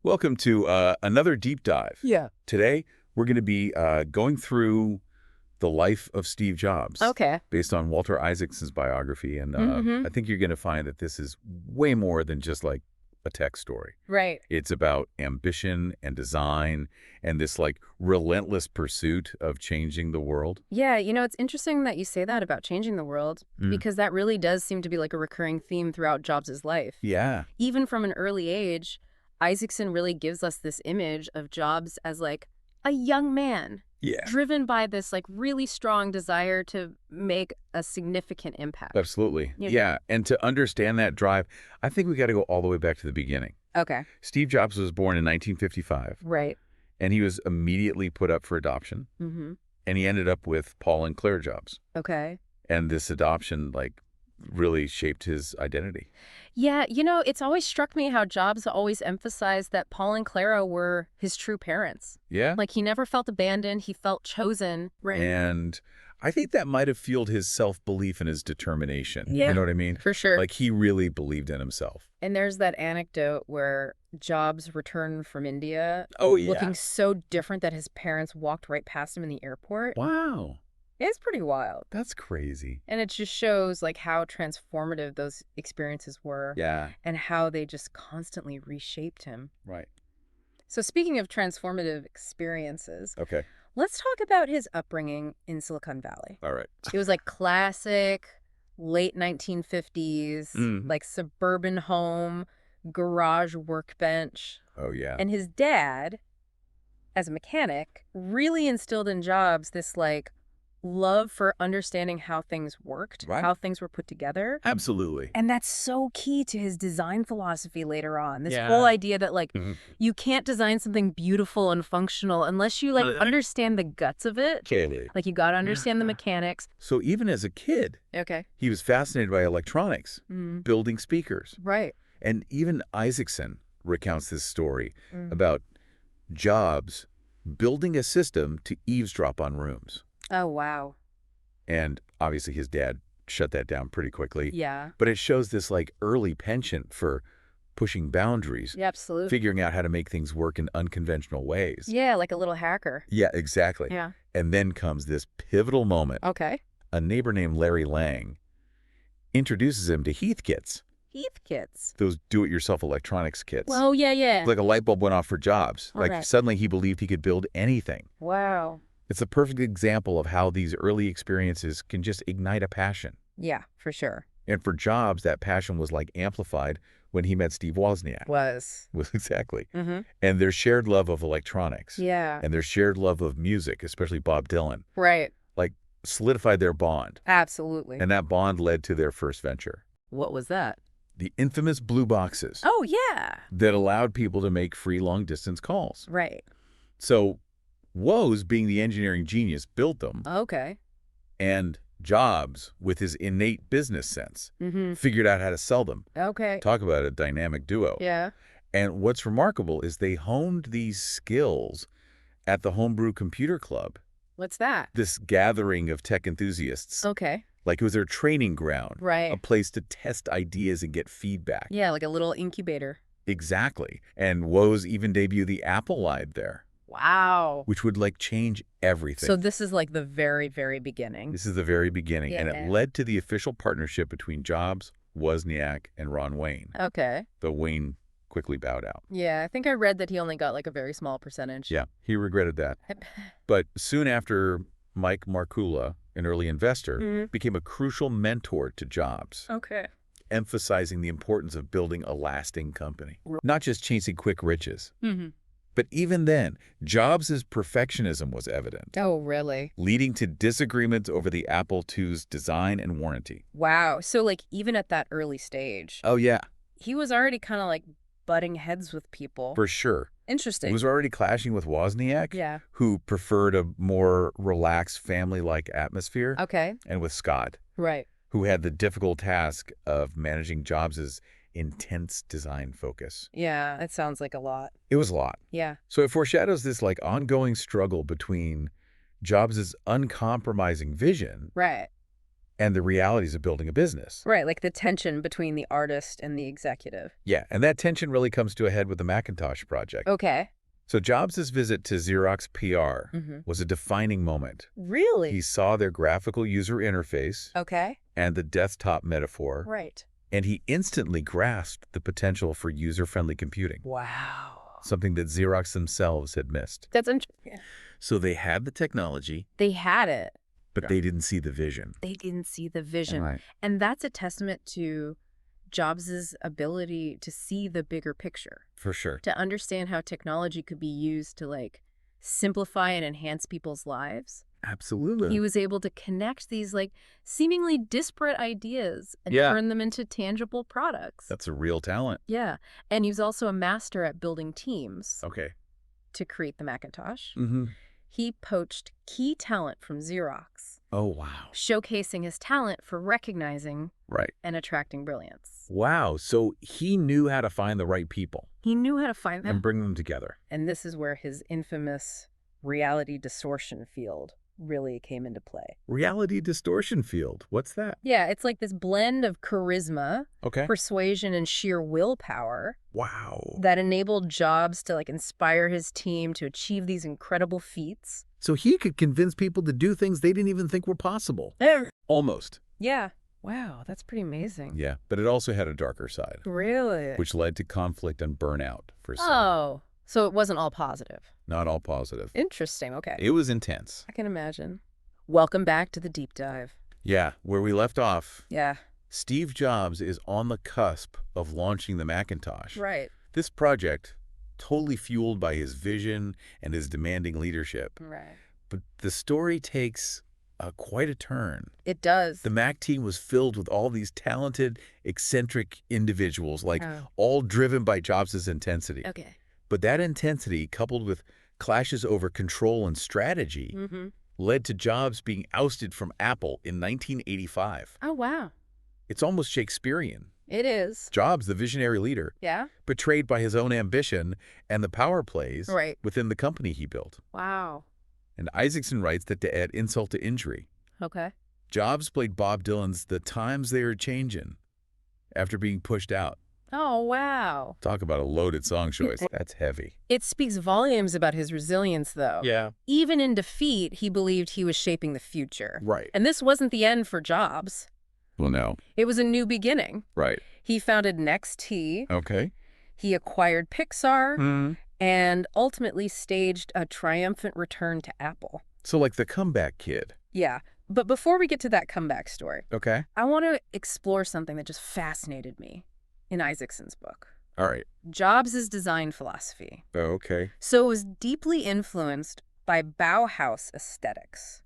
Welcome to another deep dive. Yeah. Today, we're going to be going through the life of Steve Jobs Okay. based on Walter Isaacson's biography. And Mm-hmm. I think you're going to find that this is way more than just like a tech story. Right. It's about ambition and design and this like relentless pursuit of changing the world. Yeah, it's interesting that you say that about changing the world because that really does seem to be like a recurring theme throughout Jobs' life. Yeah. Even from an early age, Isaacson really gives us this image of Jobs as like a young man Yeah. driven by this like really strong desire to make a significant impact. Absolutely. Yeah. Yeah. And to understand that drive, I think we got to go all the way back to the beginning. Okay. Steve Jobs was born in 1955. Right. And he was immediately put up for adoption. Mm-hmm. And he ended up with Paul and Claire Jobs. Okay. And this adoption, really shaped his identity. Yeah, it's always struck me how Jobs always emphasized that Paul and Clara were his true parents. Yeah? Like, he never felt abandoned. He felt chosen. Right. And I think that might have fueled his self-belief and his determination. Yeah. You know what I mean? For sure. Like, he really believed in himself. And there's that anecdote where Jobs returned from India Oh, yeah. looking so different that his parents walked right past him in the airport. Wow. It's pretty wild. That's crazy. And it just shows, like, how transformative those experiences were. Yeah. And how they just constantly reshaped him. Right. So speaking of transformative experiences, Okay. let's talk about his upbringing in Silicon Valley. All right. It was like classic late 1950s, like suburban home, garage workbench. Oh, yeah. And his dad, as a mechanic, really instilled in Jobs this like love for understanding how things worked, Right. how things were put together. Absolutely. And that's so key to his design philosophy later on. This Yeah. whole idea that like Mhm. you can't design something beautiful and functional unless you like understand the guts of it. Totally. Like you got to understand the mechanics. So even as a kid, Okay. he was fascinated by electronics, building speakers. Right. And even Isaacson recounts this story Mm. about Jobs building a system to eavesdrop on rooms. Oh, wow. And obviously his dad shut that down pretty quickly. Yeah. But it shows this like early penchant for pushing boundaries, Yeah, absolutely. figuring out how to make things work in unconventional ways. Yeah, like a little hacker. Yeah, exactly. Yeah. And then comes this pivotal moment. Okay. A neighbor named Larry Lang introduces him to Heath kits, Heath kits. those do-it-yourself electronics kits. Well, yeah. Like a light bulb went off for Jobs. All Like right. suddenly he believed he could build anything. Wow. It's a perfect example of how these early experiences can just ignite a passion. Yeah, for sure. And for Jobs, that passion was like amplified when he met Steve Wozniak. Was. Was exactly. Mm-hmm. And their shared love of electronics. Yeah. And their shared love of music, especially Bob Dylan, Right. like solidified their bond. Absolutely. And that bond led to their first venture, What was that? the infamous blue boxes Oh, yeah. that allowed people to make free long-distance calls. Right. So Woz, being the engineering genius, built them. Okay. And Jobs, with his innate business sense, Mm-hmm. figured out how to sell them. Okay. Talk about a dynamic duo. Yeah. And what's remarkable is they honed these skills at the Homebrew Computer Club, What's that? this gathering of tech enthusiasts. Okay. Like it was their training ground, Right. a place to test ideas and get feedback. Yeah, like a little incubator. Exactly. And Woz even debuted the Apple Live there, Wow. which would like change everything. So this is like the very, very beginning. This is the very beginning, and Yeah. it led to the official partnership between Jobs, Wozniak, and Ron Wayne. Okay. Though Wayne quickly bowed out. Yeah, I think I read that he only got like a very small percentage. Yeah, he regretted that. But soon after, Mike Markula, an early investor, became a crucial mentor to Jobs, Okay. emphasizing the importance of building a lasting company, not just chasing quick riches. Mm-hmm. But even then, Jobs' perfectionism was evident, Oh, really? leading to disagreements over the Apple II's design and warranty. Wow. So like even at that early stage, Oh, yeah, he was already kind of like butting heads with people. for sure. Interesting. He was already clashing with Wozniak, Yeah. who preferred a more relaxed family-like atmosphere, Okay. and with Scott, Right. who had the difficult task of managing Jobs' intense design focus. Yeah, it sounds like a lot. It was a lot. Yeah. So it foreshadows this like ongoing struggle between Jobs' uncompromising vision Right. and the realities of building a business. Right, like the tension between the artist and the executive. Yeah, and that tension really comes to a head with the Macintosh project. Okay. So Jobs' visit to Xerox PR was a defining moment. Really? He saw their graphical user interface Okay. and the desktop metaphor, Right. and he instantly grasped the potential for user-friendly computing, Wow. something that Xerox themselves had missed. That's interesting. So they had the technology, They had it. but they didn't see the vision. They didn't see the vision. Right. And that's a testament to Jobs' ability to see the bigger picture, For sure. to understand how technology could be used to, like, simplify and enhance people's lives. Absolutely. He was able to connect these, like, seemingly disparate ideas and Yeah. turn them into tangible products. That's a real talent. Yeah. And he was also a master at building teams Okay. to create the Macintosh. Mm-hmm. He poached key talent from Xerox, Oh, wow. showcasing his talent for recognizing Right. and attracting brilliance. Wow. So he knew how to find the right people He knew how to find them. and bring them together. And this is where his infamous reality distortion field really came into play. Reality distortion field. What's that? Yeah, it's like this blend of charisma, Okay. persuasion, and sheer willpower Wow. that enabled Jobs to, like, inspire his team to achieve these incredible feats. So he could convince people to do things they didn't even think were possible. Almost. Yeah. Wow, that's pretty amazing. Yeah. But it also had a darker side, Really? which led to conflict and burnout for some. Oh, so it wasn't all positive. Not all positive. Interesting. Okay. It was intense. I can imagine. Welcome back to the deep dive. Yeah. Where we left off, Yeah. Steve Jobs is on the cusp of launching the Macintosh. Right. This project, totally fueled by his vision and his demanding leadership. Right. But the story takes quite a turn. It does. The Mac team was filled with all these talented, eccentric individuals, like Oh. all driven by Jobs' intensity. Okay. But that intensity, coupled with clashes over control and strategy, Mm-hmm. led to Jobs being ousted from Apple in 1985. Oh, wow. It's almost Shakespearean. It is. Jobs, the visionary leader, Yeah? betrayed by his own ambition and the power plays Right. within the company he built. Wow. And Isaacson writes that to add insult to injury, Okay. Jobs played Bob Dylan's "The Times They Are Changin'" after being pushed out. Oh, wow. Talk about a loaded song choice. That's heavy. It speaks volumes about his resilience, though. Yeah. Even in defeat, he believed he was shaping the future. Right. And this wasn't the end for Jobs. Well, no. It was a new beginning. Right. He founded NextT, Okay. he acquired Pixar, Hmm. and ultimately staged a triumphant return to Apple. So like the comeback kid. Yeah. But before we get to that comeback story, Okay. I want to explore something that just fascinated me in Isaacson's book. All right. Jobs' design philosophy. Okay. So it was deeply influenced by Bauhaus aesthetics,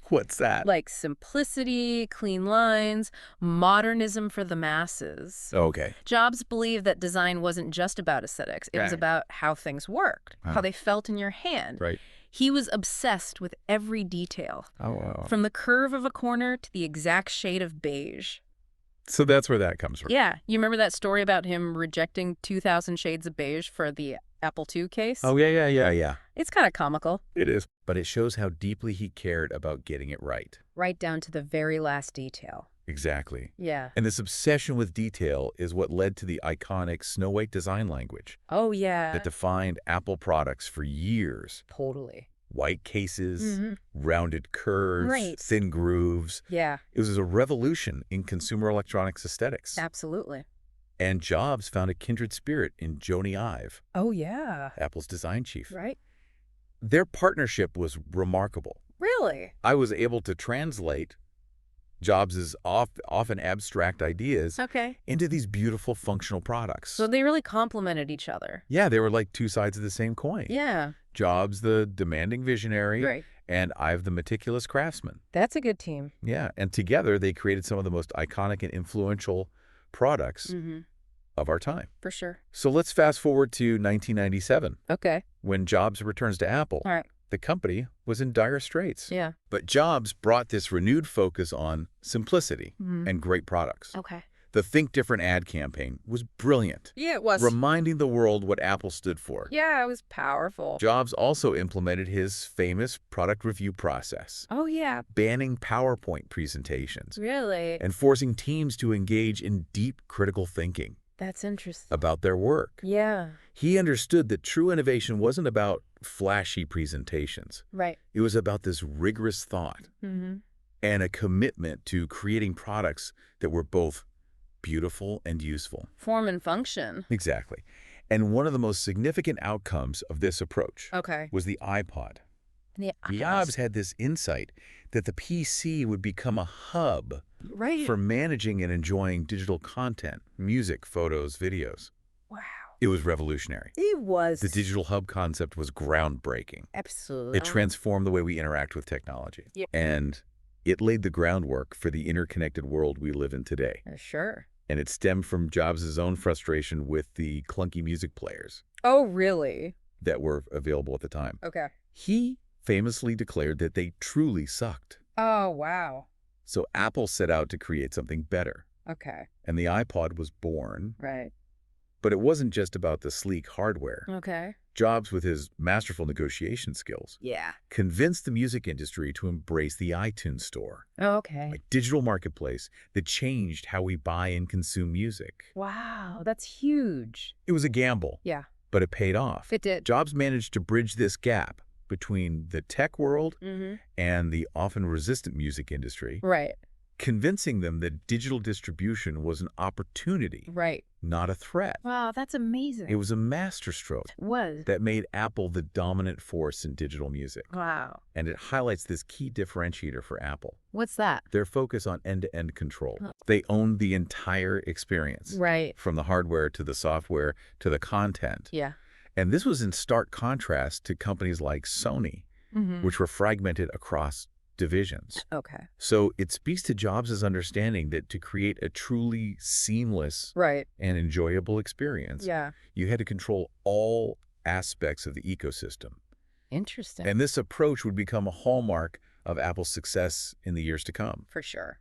What's that? like simplicity, clean lines, modernism for the masses. Okay. Jobs believed that design wasn't just about aesthetics. It was Right. about how things worked, how they felt in your hand. Right. He was obsessed with every detail, Oh, wow. from the curve of a corner to the exact shade of beige. So that's where that comes from. Yeah, you remember that story about him rejecting 2,000 Shades of Beige for the Apple II case? Oh, yeah. It's kind of comical. It is. But it shows how deeply he cared about getting it right. Right down to the very last detail. Exactly. Yeah. And this obsession with detail is what led to the iconic Snow White design language Oh, yeah. that defined Apple products for years. Totally. White cases, Mhm. rounded curves, Right. thin grooves. Yeah, It was a revolution in consumer electronics aesthetics. absolutely. And Jobs found a kindred spirit in Joni Ive, Oh, yeah. Apple's design chief. Right? Their partnership was remarkable. Really? I was able to translate Jobs' often abstract ideas Okay. into these beautiful functional products. So they really complemented each other. Yeah, they were like two sides of the same coin. Yeah. Jobs, the demanding visionary, Right. and Ive, the meticulous craftsman. That's a good team. Yeah, and together they created some of the most iconic and influential products Mm-hmm. of our time. For sure. So let's fast forward to 1997, Okay. when Jobs returns to Apple. All right. The company was in dire straits. Yeah. But Jobs brought this renewed focus on simplicity Mhm. and great products. Okay. The Think Different ad campaign was brilliant, Yeah, it was. reminding the world what Apple stood for. Yeah, it was powerful. Jobs also implemented his famous product review process, Oh, yeah. banning PowerPoint presentations Really? and forcing teams to engage in deep critical thinking That's interesting. about their work. Yeah. He understood that true innovation wasn't about flashy presentations. Right. It was about this rigorous thought Mm-hmm. and a commitment to creating products that were both beautiful and useful. Form and function. Exactly. And one of the most significant outcomes of this approach Okay. was the iPod. Yeah. Jobs had this insight that the PC would become a hub Right. for managing and enjoying digital content, music, photos, videos. Wow. It was revolutionary. It was. The digital hub concept was groundbreaking. Absolutely. It transformed the way we interact with technology. Yeah. And it laid the groundwork for the interconnected world we live in today. Sure. And it stemmed from Jobs' own frustration with the clunky music players Oh, really? that were available at the time. Okay. He famously declared that they truly sucked. Oh, wow. So Apple set out to create something better. Okay. And the iPod was born. Right. But it wasn't just about the sleek hardware. Okay. Jobs, with his masterful negotiation skills, Yeah. convinced the music industry to embrace the iTunes Store, Okay. a digital marketplace that changed how we buy and consume music. Wow. That's huge. It was a gamble, Yeah. but it paid off. It did. Jobs managed to bridge this gap between the tech world Mm-hmm. and the often resistant music industry, Right. convincing them that digital distribution was an opportunity, Right. not a threat. Wow, that's amazing. It was a masterstroke It was. that made Apple the dominant force in digital music. Wow. And it highlights this key differentiator for Apple, What's that? their focus on end-to-end control. Huh. They owned the entire experience, Right. from the hardware to the software to the content. Yeah. And this was in stark contrast to companies like Sony, Mm-hmm. which were fragmented across divisions. Okay. So it speaks to Jobs' understanding that to create a truly seamless Right. and enjoyable experience, Yeah. you had to control all aspects of the ecosystem. Interesting. And this approach would become a hallmark of Apple's success in the years to come. For sure.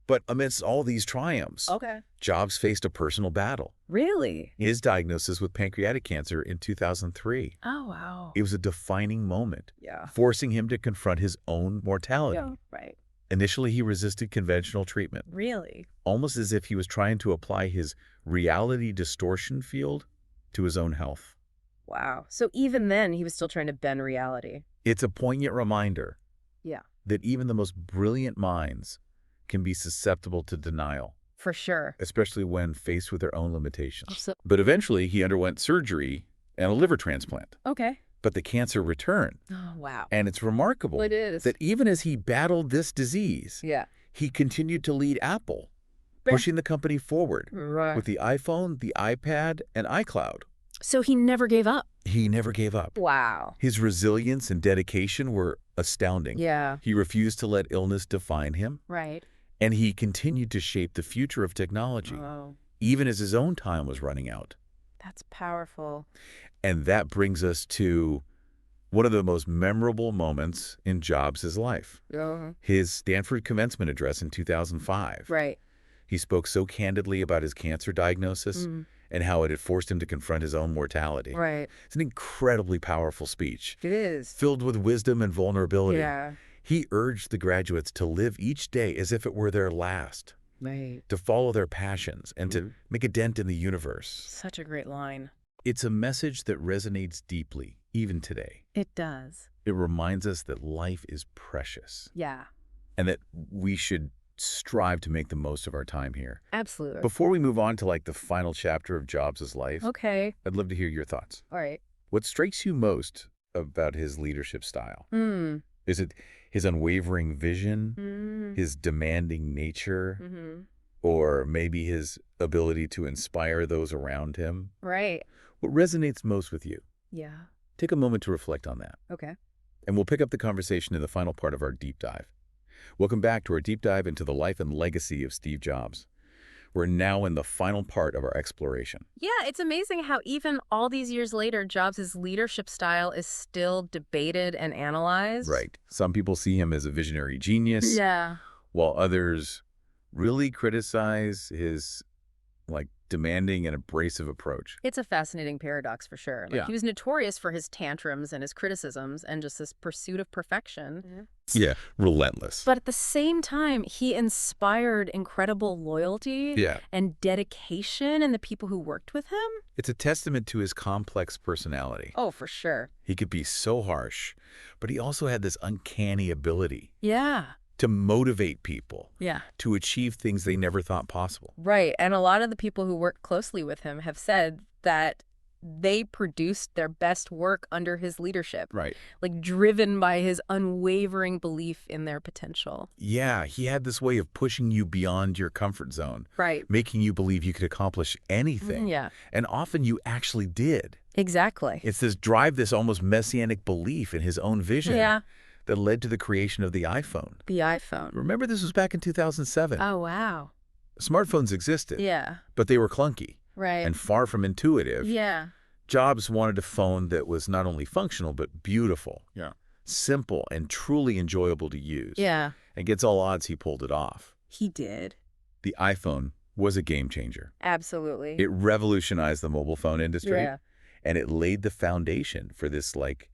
But amidst all these triumphs, Okay. Jobs faced a personal battle. Really? His diagnosis with pancreatic cancer in 2003. Oh, wow. It was a defining moment, Yeah. forcing him to confront his own mortality. Yeah. Right. Initially, he resisted conventional treatment, Really? almost as if he was trying to apply his reality distortion field to his own health. Wow. So even then, he was still trying to bend reality. It's a poignant reminder Yeah. that even the most brilliant minds can be susceptible to denial, For sure. especially when faced with their own limitations. So, But eventually, he underwent surgery and a liver transplant. okay. But the cancer returned. Oh, wow. And it's remarkable Well, it is. that even as he battled this disease, Yeah. he continued to lead Apple, But- pushing the company forward Right. with the iPhone, the iPad, and iCloud. So he never gave up. He never gave up. Wow. His resilience and dedication were astounding. Yeah. He refused to let illness define him, Right. and he continued to shape the future of technology, Oh, even as his own time was running out. that's powerful. And that brings us to one of the most memorable moments in Jobs' life, Oh, his Stanford commencement address in 2005. right. He spoke so candidly about his cancer diagnosis Mm, and how it had forced him to confront his own mortality. right. It's an incredibly powerful speech, It is. filled with wisdom and vulnerability. Yeah. He urged the graduates to live each day as if it were their last, Right. to follow their passions, and to make a dent in the universe. Such a great line. It's a message that resonates deeply, even today. It does. It reminds us that life is precious Yeah. and that we should strive to make the most of our time here. Absolutely. Before we move on to the final chapter of Jobs' life, Okay. I'd love to hear your thoughts. All right. What strikes you most about his leadership style? Mm. Is it his unwavering vision, Mm. his demanding nature, Mm-hmm. or maybe his ability to inspire those around him? Right. What resonates most with you? Yeah. Take a moment to reflect on that, Okay. and we'll pick up the conversation in the final part of our deep dive. Welcome back to our deep dive into the life and legacy of Steve Jobs. We're now in the final part of our exploration. Yeah, it's amazing how even all these years later, Jobs' leadership style is still debated and analyzed. Right. Some people see him as a visionary genius, Yeah. while others really criticize his like demanding and abrasive approach. It's a fascinating paradox for sure. Like, Yeah. he was notorious for his tantrums and his criticisms and just this pursuit of perfection. Yeah, relentless. But at the same time, he inspired incredible loyalty Yeah. and dedication in the people who worked with him. It's a testament to his complex personality. Oh, for sure. He could be so harsh, but he also had this uncanny ability Yeah. to motivate people Yeah. to achieve things they never thought possible. Right. And a lot of the people who worked closely with him have said that they produced their best work under his leadership, Right. like driven by his unwavering belief in their potential. Yeah, he had this way of pushing you beyond your comfort zone, Right. making you believe you could accomplish anything. Yeah, And often you actually did. exactly. It's this drive, this almost messianic belief in his own vision Yeah. that led to the creation of the iPhone. The iPhone. Remember, this was back in 2007. Oh, wow. Smartphones existed, Yeah. but they were clunky Right. and far from intuitive. Yeah. Jobs wanted a phone that was not only functional, but beautiful, simple, and truly enjoyable to use. Yeah. Against all odds, he pulled it off. He did. The iPhone was a game changer. Absolutely. It revolutionized the mobile phone industry, Yeah. and it laid the foundation for this, like,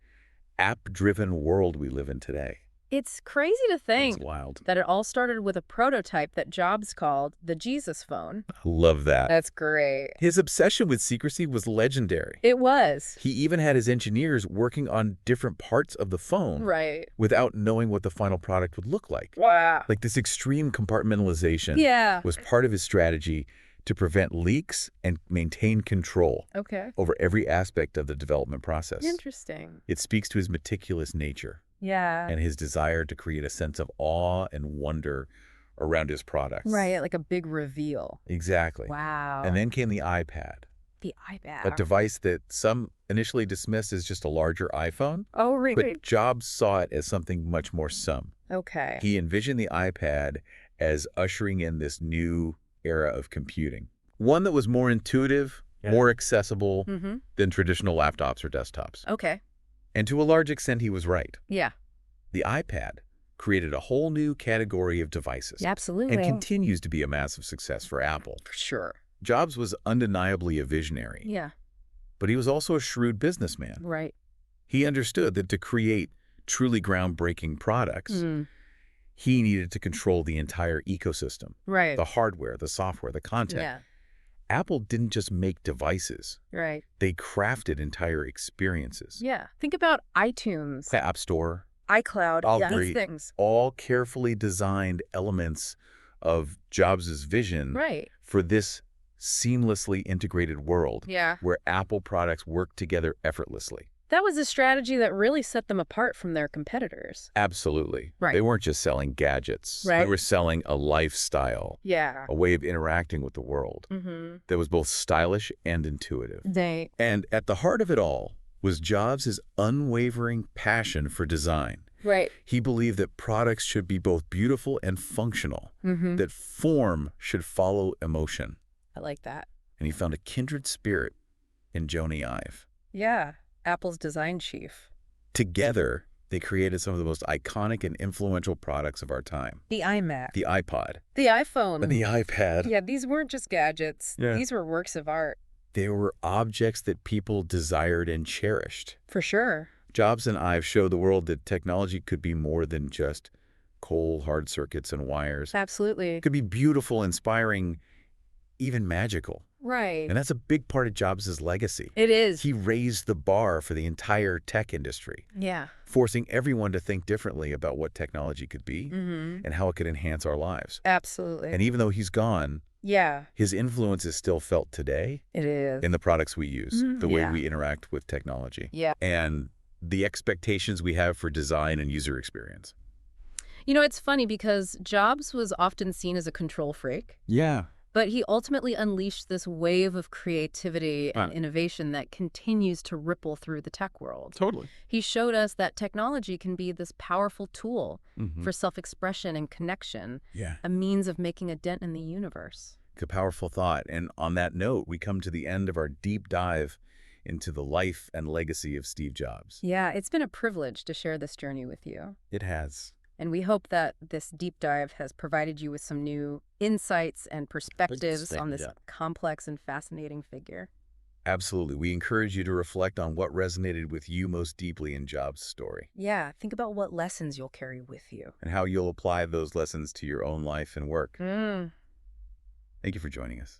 app-driven world we live in today. It's crazy to think It's wild. that it all started with a prototype that Jobs called the Jesus phone. I love that. That's great. His obsession with secrecy was legendary. It was. He even had his engineers working on different parts of the phone Right. without knowing what the final product would look like. Wow. Like, this extreme compartmentalization Yeah. was part of his strategy to prevent leaks and maintain control Okay. over every aspect of the development process. Interesting. It speaks to his meticulous nature Yeah. and his desire to create a sense of awe and wonder around his products. Right. Like a big reveal. Exactly. Wow. And then came the iPad, the iPad. a device that some initially dismissed as just a larger iPhone, Oh, really? but Jobs saw it as something much more Okay. He envisioned the iPad as ushering in this new era of computing, one that was more intuitive, more accessible Mm-hmm. than traditional laptops or desktops. Okay. And to a large extent, he was right. Yeah. The iPad created a whole new category of devices Absolutely. and continues to be a massive success for Apple. For sure. Jobs was undeniably a visionary, Yeah. but he was also a shrewd businessman. Right. He understood that to create truly groundbreaking products, Mm. he needed to control the entire ecosystem, Right. the hardware, the software, the content. Yeah. Apple didn't just make devices. Right. They crafted entire experiences. Yeah. Think about iTunes, The App Store, iCloud, All these three. things. all carefully designed elements of Jobs' vision Right. for this seamlessly integrated world Yeah. where Apple products work together effortlessly. That was a strategy that really set them apart from their competitors. Absolutely. Right. They weren't just selling gadgets. They Right. were selling a lifestyle, Yeah. a way of interacting with the world Mm-hmm. that was both stylish and intuitive. They. And at the heart of it all was Jobs' unwavering passion for design. Right. He believed that products should be both beautiful and functional, Mm-hmm. that form should follow emotion. I like that. And he found a kindred spirit in Joni Ive. Yeah. Apple's design chief. Together, they created some of the most iconic and influential products of our time. The iMac. The iPod, The iPhone. and the iPad. Yeah, these weren't just gadgets. Yeah. These were works of art. They were objects that people desired and cherished. For sure. Jobs and Ive showed the world that technology could be more than just cold, hard circuits and wires. Absolutely. It could be beautiful, inspiring, even magical. Right. And that's a big part of Jobs' legacy. It is. He raised the bar for the entire tech industry, Yeah. forcing everyone to think differently about what technology could be Mm-hmm. and how it could enhance our lives. Absolutely. And even though he's gone, Yeah, his influence is still felt today it is. in the products we use, Mhm. the way Yeah. we interact with technology, Yeah. and the expectations we have for design and user experience. You know, it's funny because Jobs was often seen as a control freak, Yeah. but he ultimately unleashed this wave of creativity and Right. innovation that continues to ripple through the tech world. Totally. He showed us that technology can be this powerful tool Mhm. for self-expression and connection, Yeah. a means of making a dent in the universe. A powerful thought. And on that note, we come to the end of our deep dive into the life and legacy of Steve Jobs. Yeah, it's been a privilege to share this journey with you. It has. And we hope that this deep dive has provided you with some new insights and perspectives on this Yeah. complex and fascinating figure. Absolutely. We encourage you to reflect on what resonated with you most deeply in Jobs' story Yeah, think about what lessons you'll carry with you. and how you'll apply those lessons to your own life and work. Mm. Thank you for joining us.